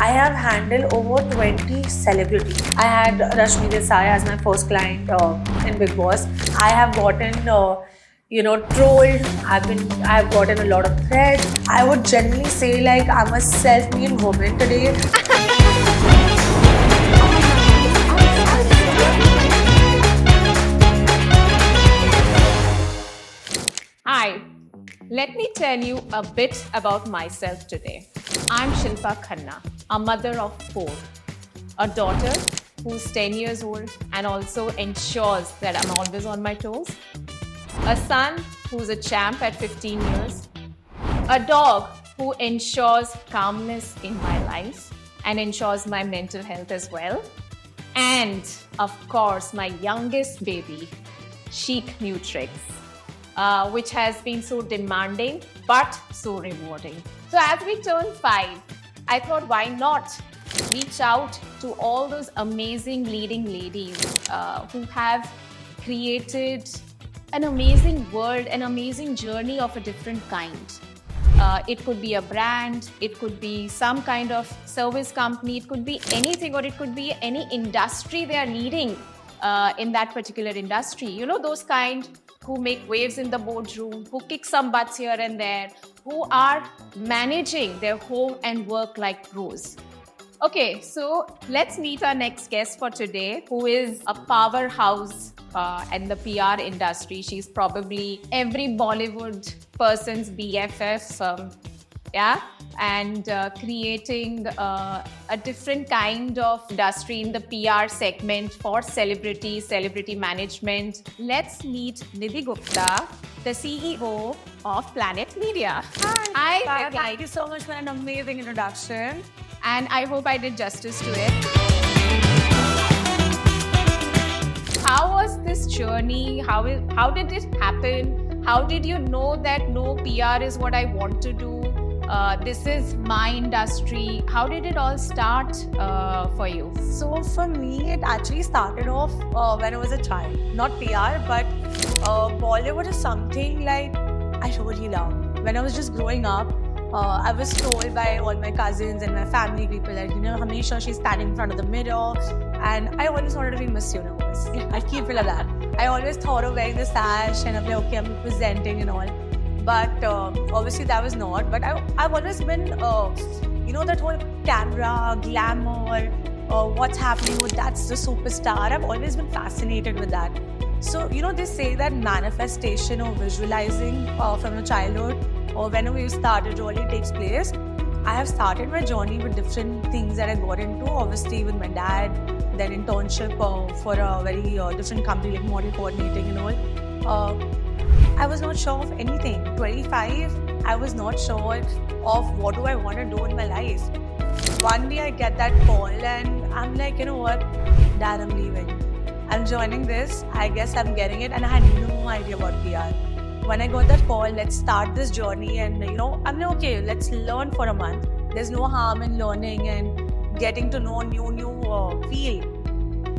I have handled over 20 celebrities. I had Rashmi Desai as my first client in Big Boss. I have gotten, trolled. I've gotten a lot of threats. I would generally say like I'm a self-made woman today. Hi, let me tell you a bit about myself today. I'm Shilpa Khanna, a mother of 4, a daughter who's 10 years old and also ensures that I'm always on my toes, a son who's a champ at 15 years, a dog who ensures calmness in my life and ensures my mental health as well, and of course, my youngest baby, Chic Nutrix. Which has been so demanding but so rewarding. So as we turn 5, I thought why not reach out to all those amazing leading ladies who have created an amazing world, an amazing journey of a different kind. It could be a brand, it could be some kind of service company, it could be anything, or it could be any industry they are leading in that particular industry. You know, those kind who make waves in the boardroom, who kick some butts here and there, who are managing their home and work like pros. Okay, so let's meet our next guest for today, who is a powerhouse in the PR industry. She's probably every Bollywood person's BFF, and creating a different kind of industry in the PR segment for celebrity management. Let's meet Nidhi Gupta, the CEO of Planet Media. Hi, thank you so much for an amazing introduction. And I hope I did justice to it. How was this journey? How did it happen? How did you know that no, PR is what I want to do? This is my industry. How did it all start for you? So for me, it actually started off when I was a child. Not PR, but Bollywood is something like I really love. When I was just growing up, I was told by all my cousins and my family people that, Hamisha, she's standing in front of the mirror. And I always wanted to be Miss Universe. I keep it like that. I always thought of wearing the sash and I'm like, okay, I'm presenting and all. But obviously that was not. But I've always been, that whole camera, glamour, what's happening with that's the superstar. I've always been fascinated with that. So, they say that manifestation or visualizing from your childhood or whenever you start, it really takes place. I have started my journey with different things that I got into, obviously with my dad, then internship for a very different company like model coordinating and all. I was not sure of anything. 25, I was not sure of what do I want to do in my life. One day I get that call and I'm like, you know what, Dad, I'm leaving. I'm joining this. I guess I'm getting it. And I had no idea about PR. When I got that call, let's start this journey and, I'm like, okay, let's learn for a month. There's no harm in learning and getting to know new field.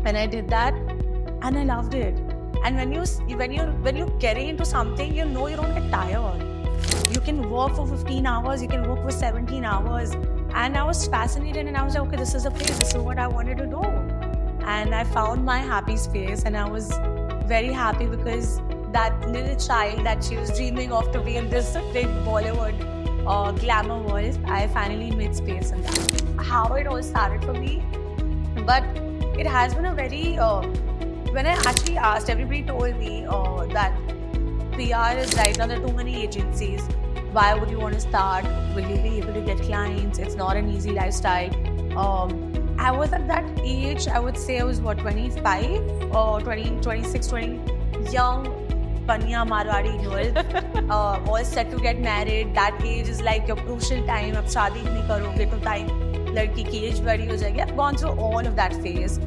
And I did that and I loved it. And when you're getting into something, you don't get tired. You can work for 15 hours, you can work for 17 hours. And I was fascinated and I was like, okay, this is a place, this is what I wanted to do. And I found my happy space and I was very happy because that little child that she was dreaming of to be in this big Bollywood glamour world, I finally made space in that. How it all started for me, but it has been a very, when I actually asked, everybody told me that PR is right now, there are too many agencies. Why would you want to start? Will you be able to get clients? It's not an easy lifestyle. I was at that age, I would say I was 25 or 26, 20, young, Panya Marwadi girl, all set to get married. That age is like your crucial time. Ab shaadi nahi karoge to time ladki ki age badi ho jayegi. I've gone through all of that phase.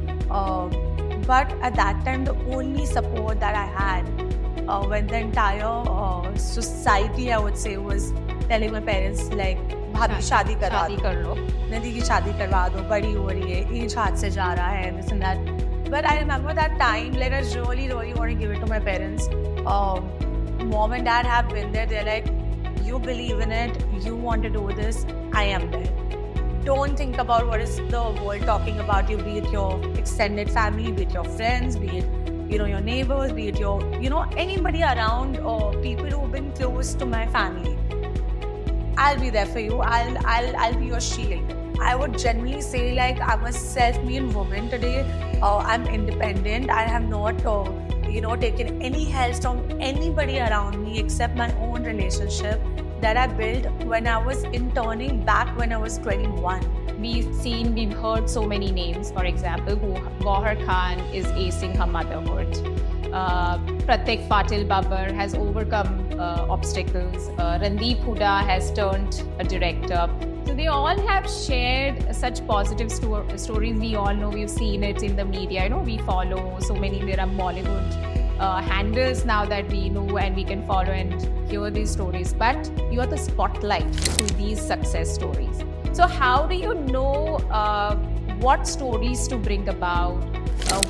But at that time, the only support that I had when the entire society, I would say, was telling my parents like, भाभी शादी कर लो, नदी की शादी करवा दो, बड़ी हो रही है, एज हाथ से जा रहा है, this and that. But I remember that time, like I really want to give it to my parents. Mom and dad have been there. They're like, you believe in it, you want to do this, I am there. Don't think about what is the world talking about you, be it your extended family, be it your friends, be it your neighbors, be it your anybody around or people who've been close to my family. I'll be there for you. I'll be your shield. I would genuinely say, like, I'm a self-made woman today. I'm independent. I have not taken any help from anybody around me except my own relationship that I built when I was interning back when I was 21. We've heard so many names. For example, Gauhar Khan is acing her motherhood. Pratik Patil Babbar has overcome obstacles. Randeep Hooda has turned a director. So they all have shared such positive stories. We all know, we've seen it in the media. We follow so many. There are Bollywood handles now that we know and we can follow and hear these stories. But you are the spotlight to these success stories. So how do you know what stories to bring about?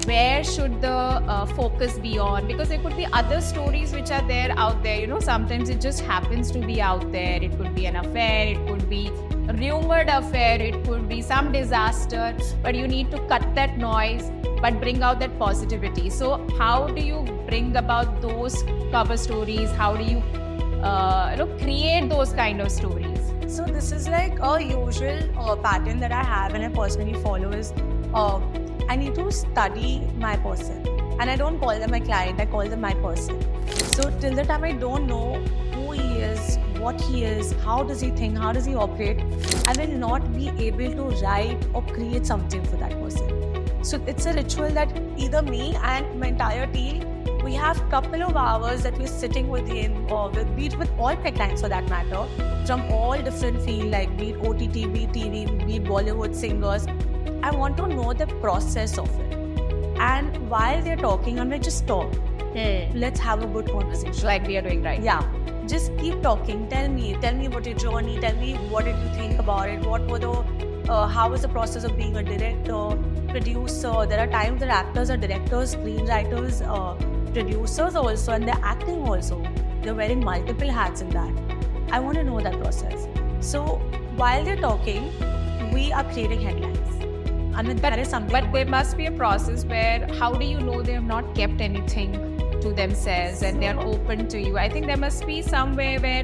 Where should the focus be on? Because there could be other stories which are there out there. Sometimes it just happens to be out there. It could be an affair, it could be a rumored affair, it could be some disaster, but you need to cut that noise but bring out that positivity. So how do you bring about those cover stories? How do you create those kind of stories? So this is like a usual pattern that I have and I personally follow is I need to study my person, and I don't call them my client, I call them my person. So till the time I don't know who he is, what he is, how does he think, how does he operate, I will not be able to write or create something for that person. So it's a ritual that either me and my entire team, we have couple of hours that we're sitting with him or be it with all my clients for that matter, from all different fields, like be it OTT, be it TV, be it Bollywood singers. I want to know the process of it. And while they're talking, I'm like, just talk. Let's have a good conversation. Like we are doing right. Yeah. Just keep talking. Tell me about your journey. Tell me what did you think about it? What were how was the process of being a director, producer? There are times that actors are directors, screenwriters, producers also, and they're acting also. They're wearing multiple hats in that. I want to know that process. So while they're talking, we are creating headlines. I mean, that is something. But there must be a process where how do you know they have not kept anything to themselves and they're open to you? I think there must be somewhere where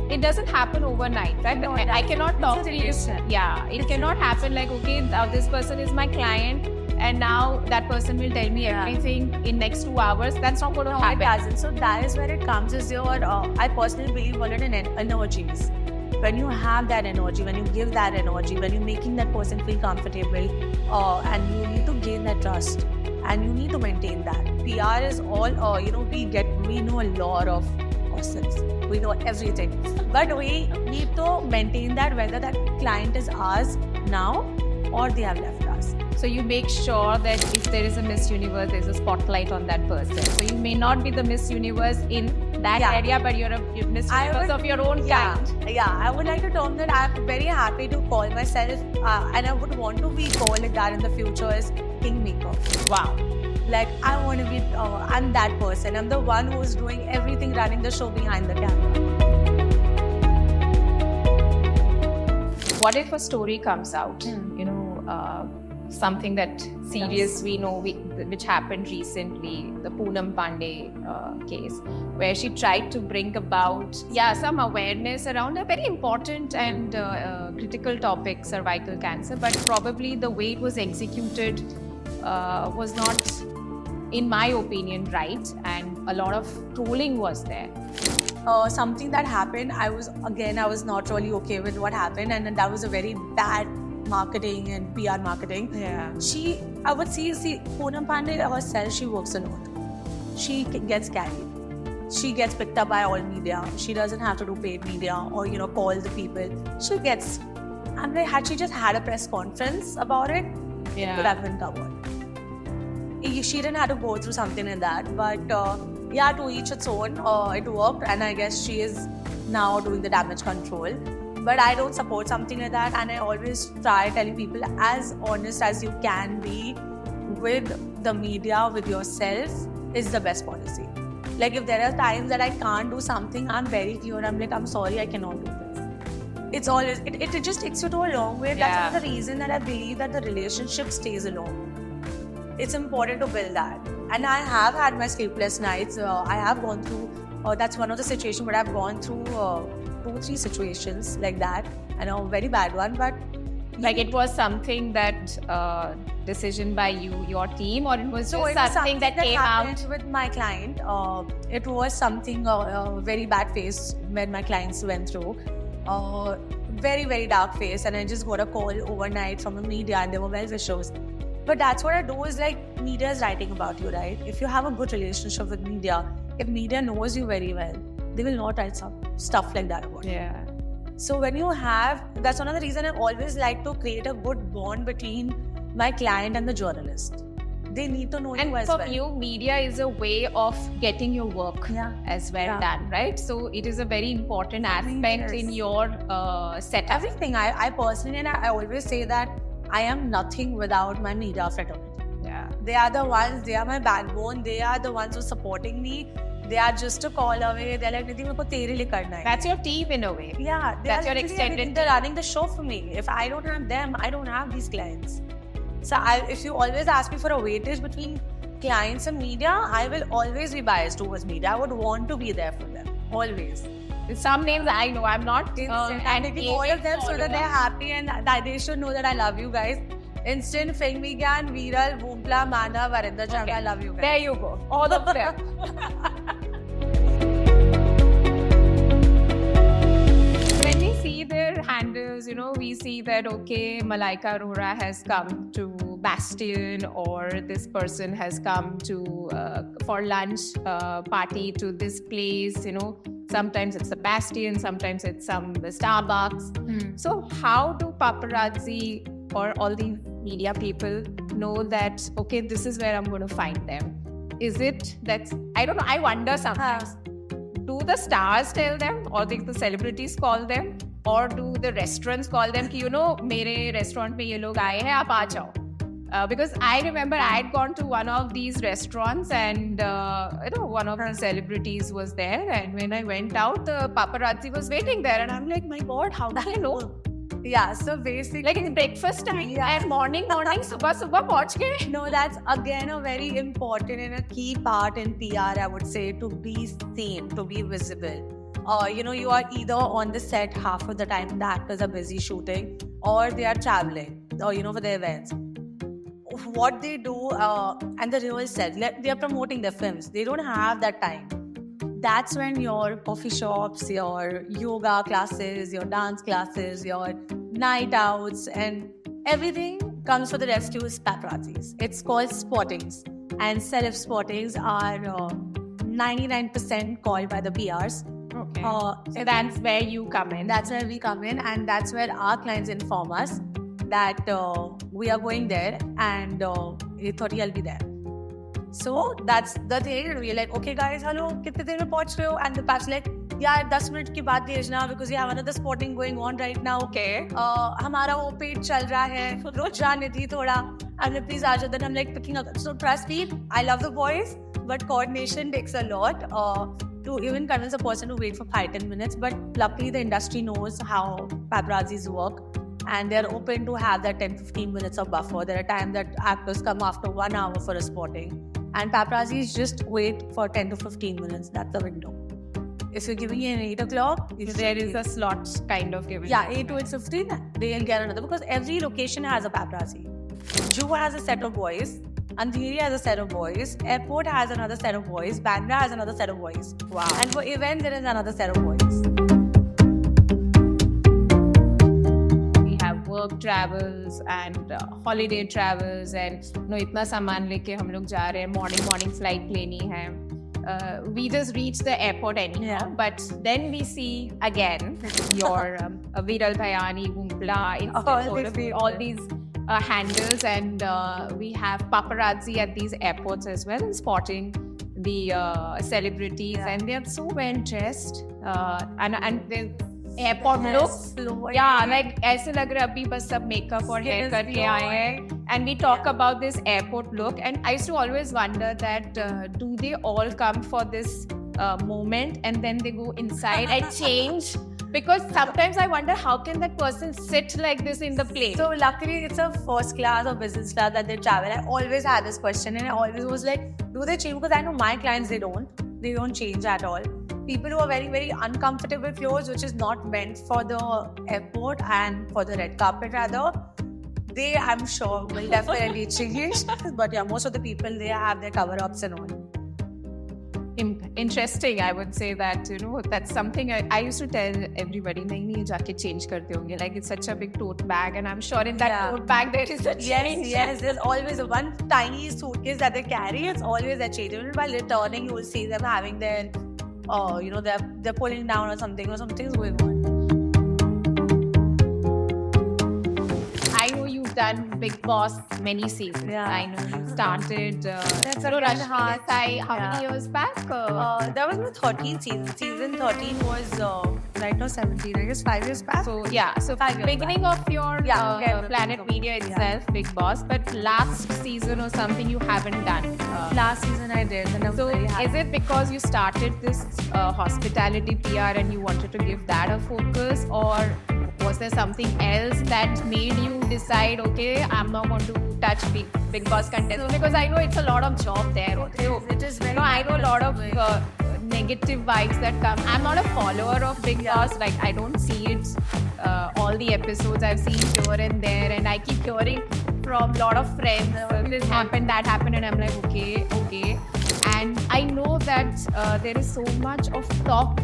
it doesn't happen overnight, right? No, I cannot talk to you. Yeah, it cannot happen like, okay, now this person is my client and now that person will tell me everything in next 2 hours. That's not going to happen. It doesn't. So that is where it comes is your, I personally believe in energies. When you have that energy, when you give that energy, when you're making that person feel comfortable, and you need to gain that trust and you need to maintain that. PR is all, we know a lot of ourselves. We know everything. But we need to maintain that whether that client is ours now or they have left us. So you make sure that if there is a Miss Universe, there's a spotlight on that person. So you may not be the Miss Universe in that area, but you're a Miss Universe of your own kind. Yeah, I would like to term that I'm very happy to call myself, and I would want to be called like that in the future as Kingmaker. Wow. Like, I want to be, I'm that person. I'm the one who's doing everything, running the show behind the camera. What if a story comes out, something that serious we know which happened recently, the Poonam Pandey case, where she tried to bring about some awareness around a very important and critical topic, cervical cancer, but probably the way it was executed was not, in my opinion, right, and a lot of trolling was there. Something that happened, I was not really okay with what happened, and that was a very bad marketing and PR marketing. Yeah. I would see Poonam Pandey herself, she works alone. She gets carried. She gets picked up by all media. She doesn't have to do paid media or, call the people. She gets, and had she just had a press conference about it, it would have been covered. She didn't have to go through something like that, but to each its own. It worked, and I guess she is now doing the damage control. But I don't support something like that, and I always try telling people as honest as you can be with the media, with yourself, is the best policy. Like, if there are times that I can't do something, I'm very clear. I'm like, I'm sorry, I cannot do this. it's always, it just takes you to a long way. Yeah. That's another reason that I believe that the relationship stays alone. It's important to build that. And I have had my sleepless nights. I have gone through, that's one of the situations where I've gone through 2-3 situations like that, and a very bad one. But Like it was something that decision by you, your team, or it was so just it was something that came happened out? with my client. It was something very bad phase when my clients went through. Very, very dark phase, and I just got a call overnight from the media, and they were well-wishers. But that's what I do is like, media is writing about you, right? If you have a good relationship with media, if media knows you very well, they will not write stuff like that about you. Yeah. So when you have, that's one of the reasons I always like to create a good bond between my client and the journalist. They need to know you And as for well. you, media is a way of getting your work as well done, right? So it is a very important aspect in your setup. Everything. I personally, and I always say that I am nothing without my media fraternity. Yeah. They are the ones, they are my backbone. They are the ones who are supporting me. They are just a call away. They're like, Nidhi, meko tere liye karna hai. That's your team in a way. Yeah, That's your literally extended everything. They're running the show for me. If I don't have them, I don't have these clients. So if you always ask me for a weightage between clients and media, I will always be biased towards media. I would want to be there for them. Always. Some names I know, I'm not. And taking all of them so that they're happy and that they should know that I love you guys. Instant, Fengmi Gyan, Viral, Bhumpla, Manav, Varinder Changa, I love you guys. There you go. All of them. When we see their handles, we see that, okay, Malaika Arora has come to Bastion, or this person has come to for lunch party to this place, Sometimes it's the Bastion, sometimes it's the Starbucks. So how do paparazzi or all the media people know that, okay, this is where I'm going to find them? Is it that, I don't know, I wonder sometimes. Do the stars tell them, or the celebrities call them, or do the restaurants call them ki, mere restaurant mein ye log aaye hain, aap aa jao? Because I remember I had gone to one of these restaurants, and one of the celebrities was there, and when I went out, the paparazzi was waiting there, and I'm like, my God, how do I know? Yeah, so basically, Like it's breakfast time and morning, subah pahunch gaye. No, that's again a very important and a key part in PR, I would say, to be seen, to be visible. You are either on the set half of the time, the actors are busy shooting, or they are traveling, for the events. What they do, and the real set, they are promoting their films. They don't have that time. That's when your coffee shops, your yoga classes, your dance classes, your night outs, and everything comes for the rescue is paparazzis. It's called spottings. And self-spottings are 99% called by the PRs. Okay. So that's where you come in. That's where we come in, and that's where our clients inform us that we are going there, and 8:30 I'll be there. So that's the thing, and we're like, okay guys, hello, kitne der mein pahunch rahe ho? And the pap's like, yeah, 10 minute ki baat bhejna, because we have another spotting going on right now. Okay. Hamara wo page chal raha hai, rujha Nidhi thoda, and then please aaja. Then I'm like picking up. So trust me, I love the boys, but coordination takes a lot to even convince a person to wait for 5-10 minutes. But luckily the industry knows how paparazzis work, and they're open to have that 10-15 minutes of buffer. There are times that actors come after 1 hour for a spotting, and paparazzis just wait for 10 to 15 minutes. That's the window. If you're giving it at 8 o'clock, There is a slot kind of given. yeah, 8 to 8:15, they'll get another, because every location has a paparazzi. Juhu has a set of boys, Andheri has a set of boys, Airport has another set of boys, Bandra has another set of boys. Wow. And for event, there is another set of boys. We have work travels and holiday travels, and itna saman leke hum log ja rahe hain, morning flight leni hai. We just reach the airport anyhow, Yeah. but then we see again your Viral Bhayani, Bhumpla, all these handles, and we have paparazzi at these airports as well, spotting the celebrities, and they are so well dressed, and the airport looks, yeah, like ऐसे लग रहा है अभी बस सब makeup और hair करके आए हैं. And we talk about this airport look, and I used to always wonder that do they all come for this moment and then they go inside and change Because sometimes I wonder how can that person sit like this in the plane. So luckily it's a first class or business class that they travel. I always had this question and I always was like, do they change? Because I know my clients, they don't change at all. People who are very, very uncomfortable clothes, which is not meant for the airport and for the red carpet rather, they, I'm sure, will definitely change. But yeah, most of the people, they have their cover-ups and all. Interesting, I would say that, that's something I used to tell everybody, nahi, jaake change karte honge. Like, it's such a big tote bag, and I'm sure in that tote bag there is a change. Yes, there's always a one tiny suitcase that they carry. It's always a change. Even while returning, you will see them having their, they're pulling down or something's going on. I know you've done Bigg Boss many seasons. Yeah. I know you started That's a Rashmi Desai how many years back? That was my 13th season. Season 13 was right now 17, I guess 5 years back. So 5 years beginning of your Planet Media itself, Bigg Boss, but last season or something you haven't done. Last season I did, and I was So very happy. is it because you started this hospitality PR and you wanted to give that a focus, or was there something else that made you decide, okay, I'm not going to touch Bigg Boss contest? Because I know it's a lot of job there. It is very. I know a lot of negative vibes that come. I'm not a follower of Bigg Boss. Like, I don't see it all the episodes. I've seen here and there, and I keep hearing from a lot of friends, this happened, that happened, and I'm like, okay. And I know that there is so much of talk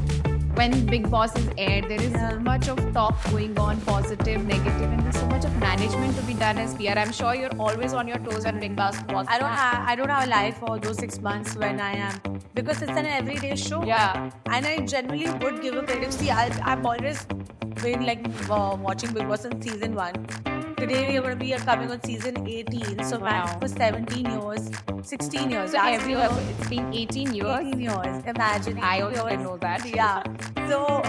when Bigg Boss is aired. There is so much of talk going on, positive, negative, and there's so much of management to be done as PR. I'm sure you're always on your toes when Bigg Boss. I don't have a life for those 6 months when I am, because it's an everyday show. Yeah. And I generally would give a credit. See, I've always been like watching Bigg Boss since season 1. Today we are going to be coming on season 18. So for 17 years, 16 years. So it's been 18 years. 18 years. Imagine. I also didn't know that. Yeah. So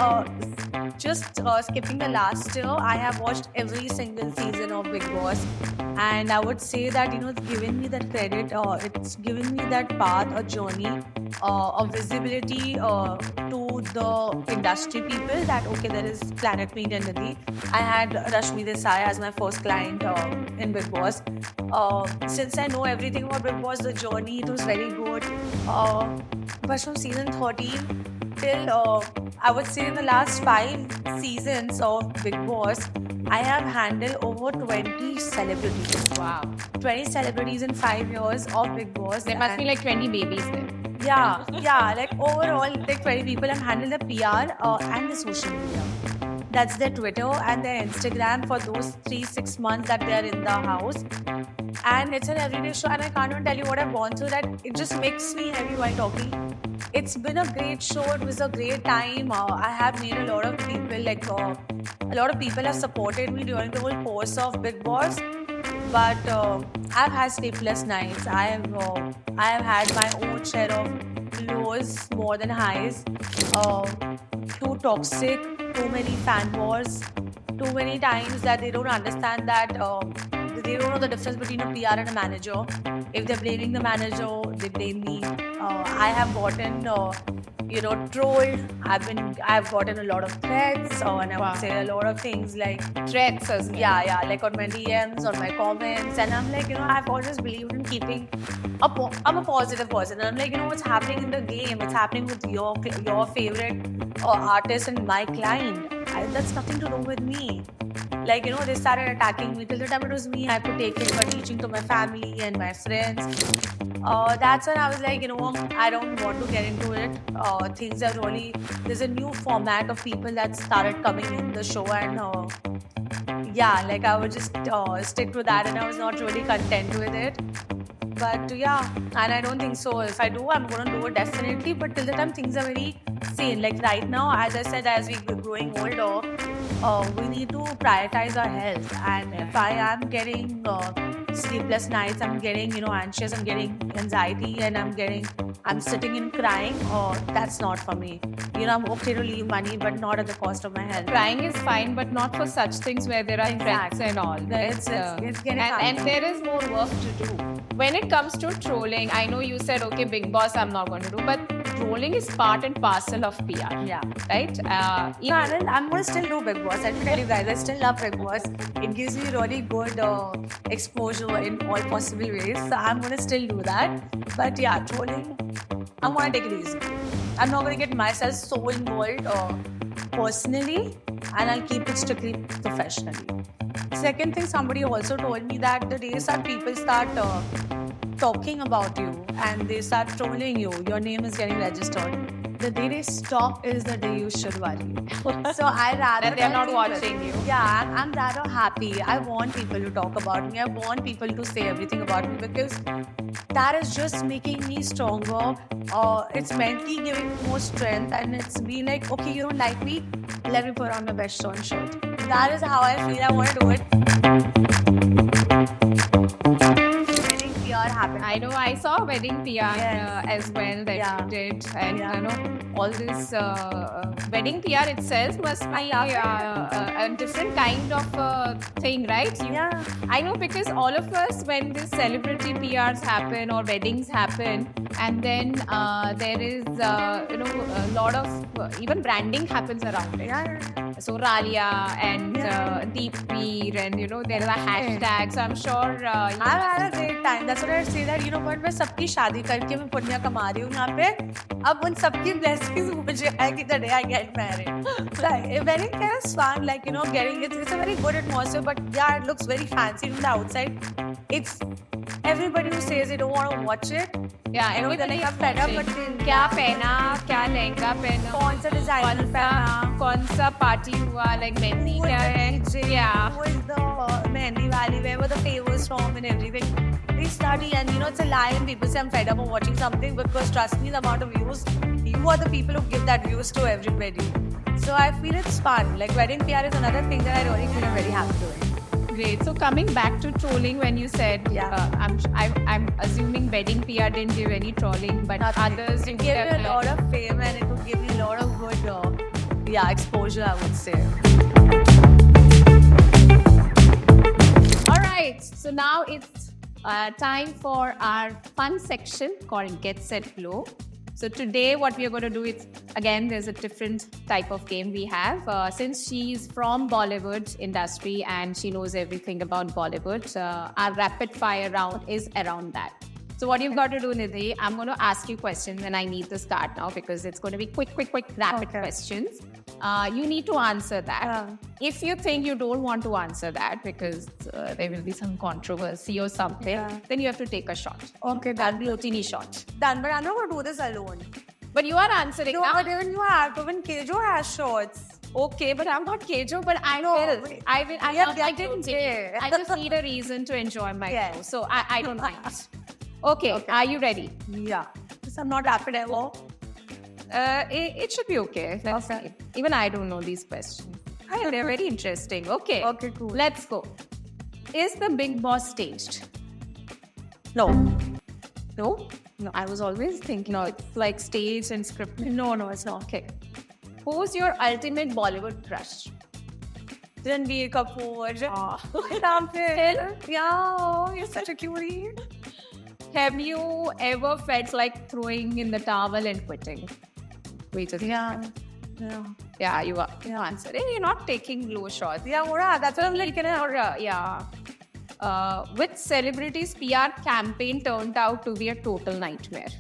just skipping the last year, I have watched every single season of Bigg Boss, and I would say that it's given me that credit. It's given me that path, a journey, of visibility to the industry people. That okay, there is Planet Media Nidhi. I had Rashmi Desai as my first client in Bigg Boss. Since I know everything about Bigg Boss, the journey, it was very good. But from season 13 till I would say in the last 5 seasons of Bigg Boss, I have handled over 20 celebrities. Wow. 20 celebrities in 5 years of Bigg Boss. There must be like 20 babies there. Yeah. Like overall, like 20 people have handled the PR and the social media. That's their Twitter and their Instagram for those 3-6 months that they are in the house. And it's an everyday show, and I can't even tell you what I've gone through, that it just makes me heavy while talking. It's been a great show. It was a great time. I have made a lot of people, a lot of people have supported me during the whole course of Bigg Boss. But I've had sleepless nights. I have had my own share of lows more than highs. Too toxic, too many fan wars, too many times that they don't understand that they don't know the difference between a PR and a manager. If they're blaming the manager, they blame me. I have gotten trolled. I've gotten a lot of threats, and I would say a lot of things like Threats as well. yeah, like on my DMs, on my comments, and I'm like, I've always believed in keeping I'm a positive person, and I'm like, what's happening in the game? It's happening with your favorite artist and my client. That's nothing to do with me. Like, they started attacking me. Till the time it was me, I could take it, but reaching to my family and my friends. That's when I was like, I don't want to get into it. Things are really, there's a new format of people that started coming in the show, and I would just stick to that, and I was not really content with it. But and I don't think so. If I do, I'm going to do it definitely. But till the time, things are very sane. Like right now, as I said, as we're growing older, we need to prioritize our health. And if I am getting sleepless nights. I'm getting, anxious. I'm getting anxiety, and I'm sitting and crying. Oh, that's not for me. I'm okay to leave money, but not at the cost of my health. Crying is fine, but not for such things where there are threats and all. It's getting and there is more work to do. When it comes to trolling, I know you said, okay, Big Boss, I'm not going to do, but trolling is part and parcel of PR. Yeah. Right? And I'm going to still do Big Boss. Let me tell you guys, I still love Big Boss. It gives me really good exposure in all possible ways. So I'm going to still do that. But yeah, trolling, I'm going to take it easy. I'm not going to get myself so involved personally, and I'll keep it strictly professionally. Second thing, somebody also told me that the days that people start talking about you and they start trolling you, your name is getting registered. The day they stop is the day you should worry. So I rather that they're not watching you. Yeah, I'm rather happy. I want people to talk about me. I want people to say everything about me, because that is just making me stronger. It's mentally giving me more strength, and it's being like, okay, you don't like me, let me put on my best shirt. That is how I feel. I want to do it. Wedding PR happened. I know, I saw wedding PR as well that you did, and all this wedding PR itself must be a different kind of thing, right? I know, because all of us, when these celebrity PRs happen or weddings happen, and then there is a lot of even branding happens around it. So Ralia and Deepveer, and there are hashtags. So I'm sure I've had a great time. That's what I say, that what, मैं सबकी शादी करके मैं पुण्य कमा रही हूँ यहाँ पे. अब उन सबकी blessings मुझे आएगी the day I get married. Like, wedding kind of fun, like getting it's a very good atmosphere, but yeah, it looks very fancy from the outside. It's everybody who says they don't want to watch it. Yeah, they're like, I'm fed up, but क्या पहना, क्या लहंगा पहना, कौन सा designer पहना, कौन सा party हुआ, like मेहंदी क्या है, yeah, who is the mehendi wali, where were the favors from, and everything. They study, and it's a lie, and people say I'm fed up of watching something, because trust me, the amount of views, you are the people who give that views to everybody. So I feel it's fun. Like, wedding PR is another thing that I really feel I'm very happy doing. Great. So coming back to trolling, when you said, I'm assuming wedding PR didn't give any trolling, but others it gave me a lot of fame, and it would give me a lot of good, exposure, I would say. All right. So now it's time for our fun section called Get Set Glow. So today what we are going to do is, again, there's a different type of game we have. Since she's from Bollywood industry and she knows everything about Bollywood, our rapid fire round is around that. So what you've got to do, Nidhi, I'm going to ask you questions, and I need the start now because it's going to be quick, rapid questions. You need to answer that. If you think you don't want to answer that because there will be some controversy or something, then you have to take a shot. Okay, that'll be a teeny shot. Done, but I'm not going to do this alone. But you are answering. No, but even Kejo has shots. Okay, but I'm not Kejo, but I know. I didn't say. I just need a reason to enjoy my show, so I don't mind. Okay, are you ready? Yeah. Because I'm not rapid ever. It should be okay. Let's see. Even I don't know these questions. I know, they're very interesting. Okay. Okay, cool. Let's go. Is the Big Boss staged? No. No? No. I was always thinking it's like staged and scripted. No, it's not. Okay. Who's your ultimate Bollywood crush? Ranbir Kapoor. Yeah, you're such a cutie. Have you ever felt like throwing in the towel and quitting? Wait a second. Yeah, you are. You answered. You're not taking low shots. Yeah, that's what I'm like. Which celebrity's PR campaign turned out to be a total nightmare?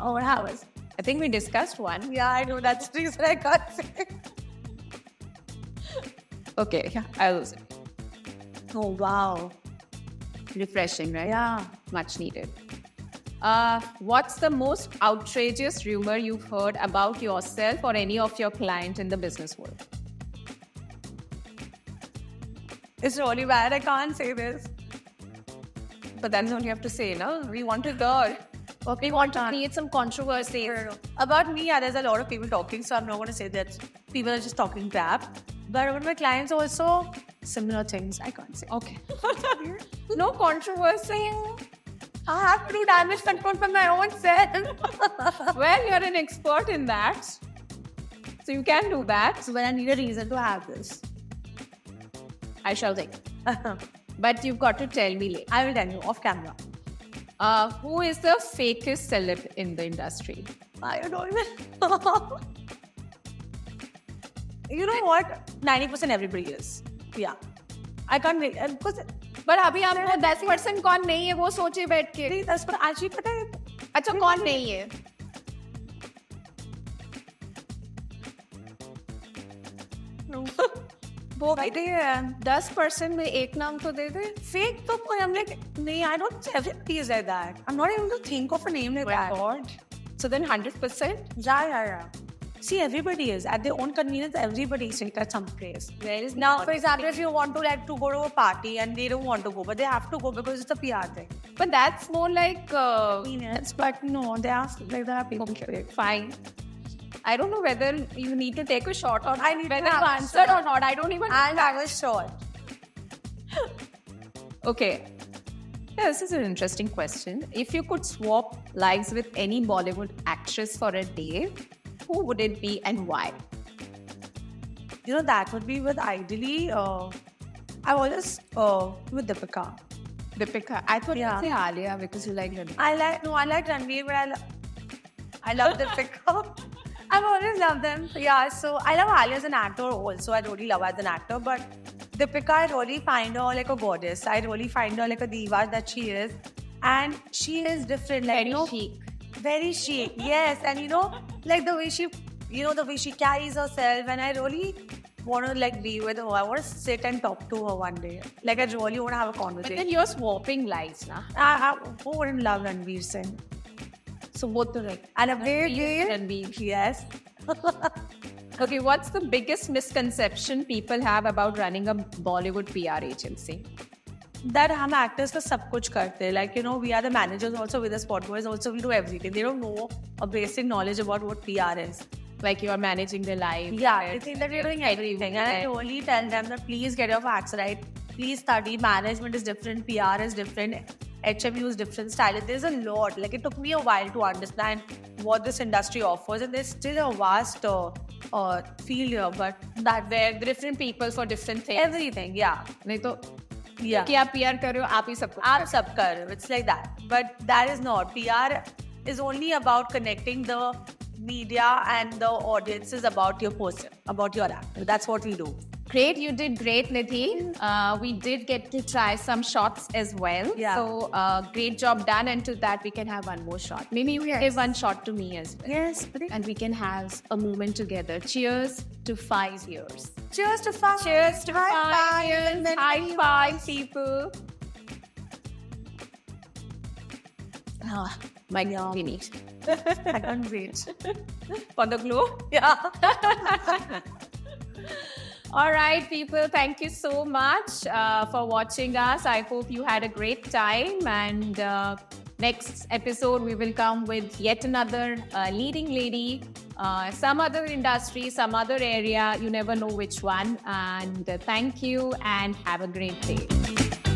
Oh, what happened? I think we discussed one. Yeah, I know. That's the reason I can't say. Okay, I'll say. Oh, wow. Refreshing, right? Yeah. Much needed. What's the most outrageous rumor you've heard about yourself or any of your clients in the business world? It's really bad. I can't say this. But that's all you have to say, no? We want to go. Okay, we want to create some controversy. About me, there's a lot of people talking, so I'm not going to say that people are just talking crap. But about my clients also, similar things. I can't say. Okay. No controversy. I have to do damage control for my own self. Well, you're an expert in that. So you can do that. So when I need a reason to have this, I shall think. But you've got to tell me later. I will tell you off camera. Who is the fakest celeb in the industry? I don't even. You know what? 90% everybody is. Yeah. I can't really, because पर अभी आपको 10% कौन नहीं है वो सोचे बैठ के. नहीं 10% actually पता है. अच्छा कौन नहीं है? वो कहते हैं 10% में एक नाम तो दे दे. fake तो कोई हम like नहीं. I don't say everybody is like that. I'm not even to think of a name like that. God. So then 100%? Yeah. See, everybody is at their own convenience. Everybody is at some place. Where is Now, for example, if you want to like to go to a party and they don't want to go, but they have to go because it's a PR thing. But that's more like Convenience, but no, they ask like there are people. okay, fine. I don't know whether you need to take a shot or I need to whether have you a answered shot. or not. I don't even. And I was short. Okay. Yeah, this is an interesting question. If you could swap lives with any Bollywood actress for a day, who would it be and why? You know, that would be with ideally. I always with Deepika. Deepika. I thought Yeah. you'd say Alia because you like Ranveer. I like Ranveer, but I love Deepika. I've always loved them. Yeah, so I love Alia as an actor also. I really love her as an actor, but Deepika, I really find her like a goddess. I really find her like a diva that she is, and she is different. Like Very chic. very chic. Yes, and you know, like the way she, the way she carries herself, and I really want to like be with her. I want to sit and talk to her one day. Like I really want to have a But conversation. then you're swapping lives, na? Who wouldn't love Ranveer Singh? So both the right. And a big Ranveer. yes. Okay, what's the biggest misconception people have about running a Bollywood PR agency? That हम actors का सब कुछ करते हैं. Like, we are the managers also, with the spot boys also, we do everything. They don't know a basic knowledge about what PR is. Like you're managing their life. Yeah, they think that we're doing everything. And I only tell them that please get your facts right. Please study. Management is different. PR is different. HMU is different. Style. There's a lot. Like, it took me a while to understand what this industry offers. And there's still a vast field here. But That where different people for different things. everything, yeah. नहीं तो Yeah. कि आप PR कर रहे हो आप ही सब कुछ आप सब कर रहे हो. It's like that. But that is not. PR is only about connecting the media and the audiences about your person, about your actor. That's what we do. Great, you did great, Nidhi. We did get to try some shots as well. Yeah. So great job done. And to that, we can have one more shot. Maybe you give one shot to me as well. Yes. And we can have a moment together. Cheers to 5 years. Cheers to fun. Cheers to High 5 five. years. High five, people. Ah, My God, we need. I can't wait. For the glow? Yeah. All right, people, thank you so much for watching us. I hope you had a great time. And next episode, we will come with yet another leading lady, some other industry, some other area. You never know which one. And thank you and have a great day.